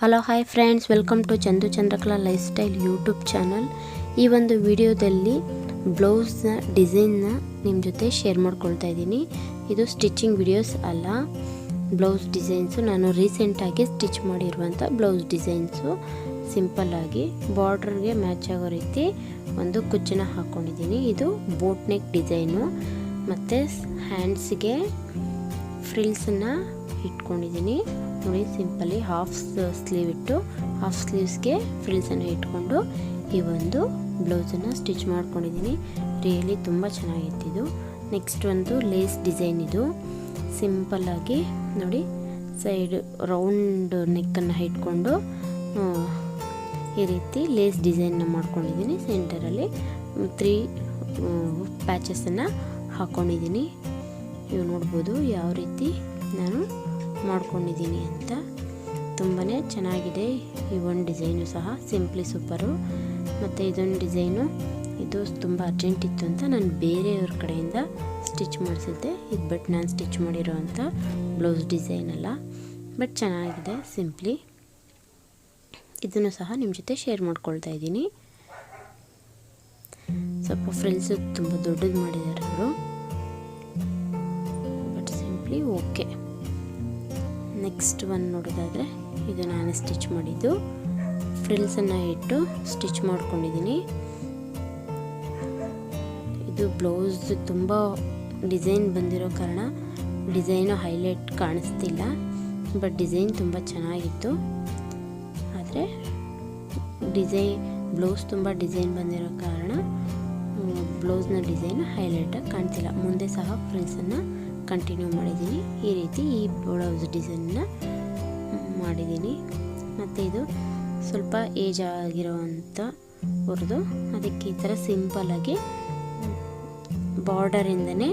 Hello hi friends, welcome to Chandu Chandrakala life style YouTube channel. ಈ ಒಂದು ವಿಡಿಯೋದಲ್ಲಿ ಬ್ಲೌಸ್ನ ಡಿಸೈನ್ನ ನಿಮ್ಮ ಜೊತೆ ಶೇರ್ ಮಾಡ್ಕೊಳ್ತಾ ಇದ್ದೀನಿ. ಇದು ಸ್ಟಿಚಿಂಗ್ ವಿಡಿಯೋಸ್ ಅಲ್ಲ, ಬ್ಲೌಸ್ ಡಿಸೈನ್ಸು. ನಾನು ರೀಸೆಂಟಾಗಿ ಸ್ಟಿಚ್ ಮಾಡಿರುವಂಥ ಬ್ಲೌಸ್ ಡಿಸೈನ್ಸು. ಸಿಂಪಲ್ಲಾಗಿ ಬಾರ್ಡ್ರಿಗೆ ಮ್ಯಾಚ್ ಆಗೋ ರೀತಿ ಒಂದು ಕುಚ್ಚನ್ನ ಹಾಕ್ಕೊಂಡಿದ್ದೀನಿ. ಇದು ಬೋಟ್ ನೆಕ್ ಡಿಸೈನು ಮತ್ತು ಹ್ಯಾಂಡ್ಸ್ಗೆ ಫ್ರಿಲ್ಸನ್ನು ಇಟ್ಕೊಂಡಿದ್ದೀನಿ. ನೋಡಿ, ಸಿಂಪಲಿ ಹಾಫ್ ಸ್ಲೀವ್ ಇಟ್ಟು ಹಾಫ್ ಸ್ಲೀವ್ಸ್ಗೆ ಫ್ರಿಲ್ಸನ್ನು ಇಟ್ಕೊಂಡು ಈ ಒಂದು ಬ್ಲೌಸನ್ನು ಸ್ಟಿಚ್ ಮಾಡ್ಕೊಂಡಿದ್ದೀನಿ. ರಿಯಲಿ ತುಂಬ ಚೆನ್ನಾಗಿತ್ತು. ನೆಕ್ಸ್ಟ್ ಒಂದು ಲೇಸ್ ಡಿಸೈನ್. ಇದು ಸಿಂಪಲ್ಲಾಗಿ ನೋಡಿ, ಸೈಡ್ ರೌಂಡ್ ನೆಕ್ಕನ್ನು ಇಟ್ಕೊಂಡು ಈ ರೀತಿ ಲೇಸ್ ಡಿಸೈನ್ನ ಮಾಡ್ಕೊಂಡಿದ್ದೀನಿ. ಸೆಂಟರಲ್ಲಿ 3 ಪ್ಯಾಚಸನ್ನು ಹಾಕ್ಕೊಂಡಿದ್ದೀನಿ. ನೀವು ನೋಡ್ಬೋದು ಯಾವ ರೀತಿ ನಾನು ಮಾಡ್ಕೊಂಡಿದ್ದೀನಿ ಅಂತ. ತುಂಬಾ ಚೆನ್ನಾಗಿದೆ ಈ ಒಂದು ಡಿಸೈನು ಸಹ, ಸಿಂಪ್ಲಿ ಸೂಪರು. ಮತ್ತು ಇದೊಂದು ಡಿಸೈನು, ಇದು ತುಂಬ ಅರ್ಜೆಂಟ್ ಇತ್ತು ಅಂತ ನಾನು ಬೇರೆಯವ್ರ ಕಡೆಯಿಂದ ಸ್ಟಿಚ್ ಮಾಡಿಸಿದ್ದೆ. ಇದು ಬಟ್ ನಾನು ಸ್ಟಿಚ್ ಮಾಡಿರೋ ಅಂಥ ಬ್ಲೌಸ್ ಡಿಸೈನ್ ಅಲ್ಲ, ಬಟ್ ಚೆನ್ನಾಗಿದೆ ಸಿಂಪ್ಲಿ. ಇದನ್ನು ಸಹ ನಿಮ್ಮ ಜೊತೆ ಶೇರ್ ಮಾಡ್ಕೊಳ್ತಾ ಇದ್ದೀನಿ. ಸ್ವಲ್ಪ ಫ್ರಿಲ್ಸು ತುಂಬ ದೊಡ್ಡದು ಮಾಡಿದ್ದಾರೆ ಅವರು, but simply okay. Next one ನೋಡೋದಾದರೆ, ಇದು ನಾನು ಸ್ಟಿಚ್ ಮಾಡಿದ್ದು ಫ್ರಿಲ್ಸನ್ನು ಇಟ್ಟು ಸ್ಟಿಚ್ ಮಾಡ್ಕೊಂಡಿದ್ದೀನಿ. ಇದು ಬ್ಲೌಸ್ ತುಂಬ ಡಿಸೈನ್ ಬಂದಿರೋ ಕಾರಣ ಡಿಸೈನು ಹೈಲೈಟ್ ಕಾಣಿಸ್ತಿಲ್ಲ, ಬಟ್ ಡಿಸೈನ್ ತುಂಬ ಚೆನ್ನಾಗಿತ್ತು. ಆದರೆ ಬ್ಲೌಸ್ ತುಂಬ ಡಿಸೈನ್ ಬಂದಿರೋ ಕಾರಣ ಬ್ಲೌಸ್ನ ಡಿಸೈನು ಹೈಲೈಟಾಗಿ ಕಾಣ್ತಿಲ್ಲ. ಮುಂದೆ ಸಹ ಫ್ರಿಲ್ಸನ್ನು ಕಂಟಿನ್ಯೂ ಮಾಡಿದ್ದೀನಿ. ಈ ರೀತಿ ಈ ಬ್ಲೌಸ್ ಡಿಸೈನ್ನ ಮಾಡಿದ್ದೀನಿ. ಮತ್ತು ಇದು ಸ್ವಲ್ಪ ಏಜ್ ಆಗಿರೋವಂಥ ಅವ್ರದ್ದು, ಅದಕ್ಕೆ ಈ ಥರ ಸಿಂಪಲ್ಲಾಗಿ ಬಾರ್ಡರಿಂದನೇ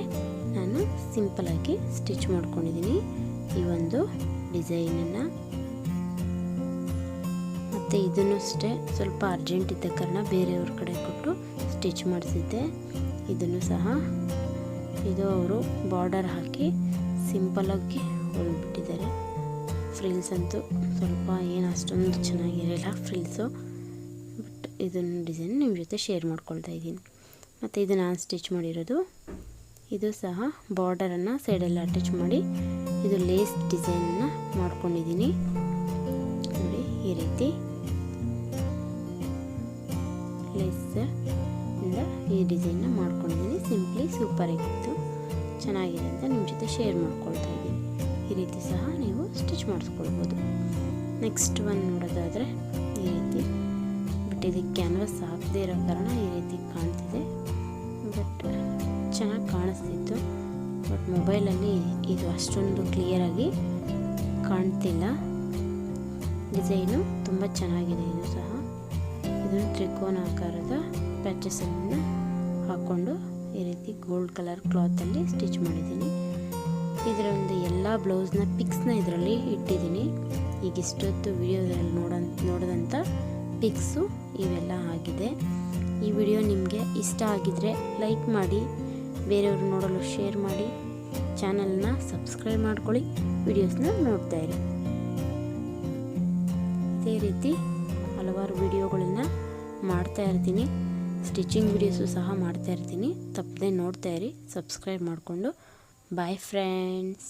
ನಾನು ಸಿಂಪಲ್ಲಾಗಿ ಸ್ಟಿಚ್ ಮಾಡ್ಕೊಂಡಿದ್ದೀನಿ ಈ ಒಂದು ಡಿಸೈನನ್ನು. ಮತ್ತು ಇದನ್ನು ಅಷ್ಟೇ ಸ್ವಲ್ಪ ಅರ್ಜೆಂಟ್ ಇದ್ದ ಕಾರಣ ಬೇರೆಯವ್ರ ಕಡೆ ಕೊಟ್ಟು ಸ್ಟಿಚ್ ಮಾಡಿಸಿದ್ದೆ. ಇದನ್ನು ಸಹ ಇದು ಅವರು ಬಾರ್ಡರ್ ಹಾಕಿ ಸಿಂಪಲ್ಲಾಗಿ ಹೊಲ್ಬಿಟ್ಟಿದ್ದಾರೆ. ಫ್ರಿಲ್ಸ್ ಅಂತೂ ಸ್ವಲ್ಪ ಏನು ಅಷ್ಟೊಂದು ಚೆನ್ನಾಗಿರಲಿಲ್ಲ ಫ್ರಿಲ್ಸು, ಬಟ್ ಇದನ್ನು ಡಿಸೈನ್ ನಿಮ್ಮ ಜೊತೆ ಶೇರ್ ಮಾಡ್ಕೊಳ್ತಾ ಇದ್ದೀನಿ. ಮತ್ತು ಇದು ನಾನು ಸ್ಟಿಚ್ ಮಾಡಿರೋದು. ಇದು ಸಹ ಬಾರ್ಡರನ್ನು ಸೈಡೆಲ್ಲ ಅಟ್ಯಾಚ್ ಮಾಡಿ ಇದು ಲೇಸ್ ಡಿಸೈನನ್ನು ಮಾಡ್ಕೊಂಡಿದ್ದೀನಿ. ನೋಡಿ, ಈ ರೀತಿ ಲೇಸಿಂದ ಈ ಡಿಸೈನ್ನ ಮಾಡ್ಕೊಂಡಿದ್ದೀನಿ. ಸಿಂಪ್ಲಿ ಸೂಪರಾಗಿತ್ತು, ಚೆನ್ನಾಗಿದೆ ಅಂತ ನಿಮ್ಮ ಜೊತೆ ಶೇರ್ ಮಾಡ್ಕೊಳ್ತಾ ಇದ್ದೀನಿ. ಈ ರೀತಿ ಸಹ ನೀವು ಸ್ಟಿಚ್ ಮಾಡಿಸ್ಕೊಳ್ಬೋದು. ನೆಕ್ಸ್ಟ್ ಒನ್ ನೋಡೋದಾದರೆ ಈ ರೀತಿ, ಬಟ್ ಇದಕ್ಕೆ ಕ್ಯಾನ್ವಾಸ್ ಹಾಕದೇ ಇರೋ ಕಾರಣ ಈ ರೀತಿ ಕಾಣ್ತಿದೆ, ಬಟ್ ಚೆನ್ನಾಗಿ ಕಾಣಿಸ್ತಿತ್ತು. ಬಟ್ ಮೊಬೈಲಲ್ಲಿ ಇದು ಅಷ್ಟೊಂದು ಕ್ಲಿಯರಾಗಿ ಕಾಣ್ತಿಲ್ಲ. ಡಿಸೈನು ತುಂಬ ಚೆನ್ನಾಗಿದೆ. ಇದು ಸಹ ಇದನ್ನು ತ್ರಿಕೋನ ಆಕಾರದ ಪ್ಯಾಚಸನ್ನು ಹಾಕ್ಕೊಂಡು ಈ ರೀತಿ ಗೋಲ್ಡ್ ಕಲರ್ ಕ್ಲಾತಲ್ಲಿ ಸ್ಟಿಚ್ ಮಾಡಿದ್ದೀನಿ. ಇದರ ಒಂದು ಎಲ್ಲ ಬ್ಲೌಸ್ನ ಪಿಕ್ಸ್ನ ಇದರಲ್ಲಿ ಇಟ್ಟಿದ್ದೀನಿ. ಈಗ ಇಷ್ಟೊತ್ತು ವಿಡಿಯೋದಲ್ಲಿ ನೋಡಿದಂಥ ಪಿಕ್ಸು ಇವೆಲ್ಲ ಆಗಿದೆ. ಈ ವಿಡಿಯೋ ನಿಮಗೆ ಇಷ್ಟ ಆಗಿದರೆ ಲೈಕ್ ಮಾಡಿ, ಬೇರೆಯವರು ನೋಡಲು ಶೇರ್ ಮಾಡಿ, ಚಾನಲ್ನ ಸಬ್ಸ್ಕ್ರೈಬ್ ಮಾಡ್ಕೊಳ್ಳಿ, ವಿಡಿಯೋಸ್ನ ನೋಡ್ತಾ ಇರಿ. ಇದೇ ರೀತಿ ಹಲವಾರು ವಿಡಿಯೋಗಳನ್ನು ಮಾಡ್ತಾ ಇರ್ತೀನಿ. ಸ್ಟಿಚಿಂಗ್ ವಿಡಿಯೋಸು ಸಹ ಮಾಡ್ತಾ ಇರ್ತೀನಿ. ತಪ್ಪದೆ ನೋಡ್ತಾ ಇರಿ, ಸಬ್ಸ್ಕ್ರೈಬ್ ಮಾಡಿಕೊಂಡು. Bye friends.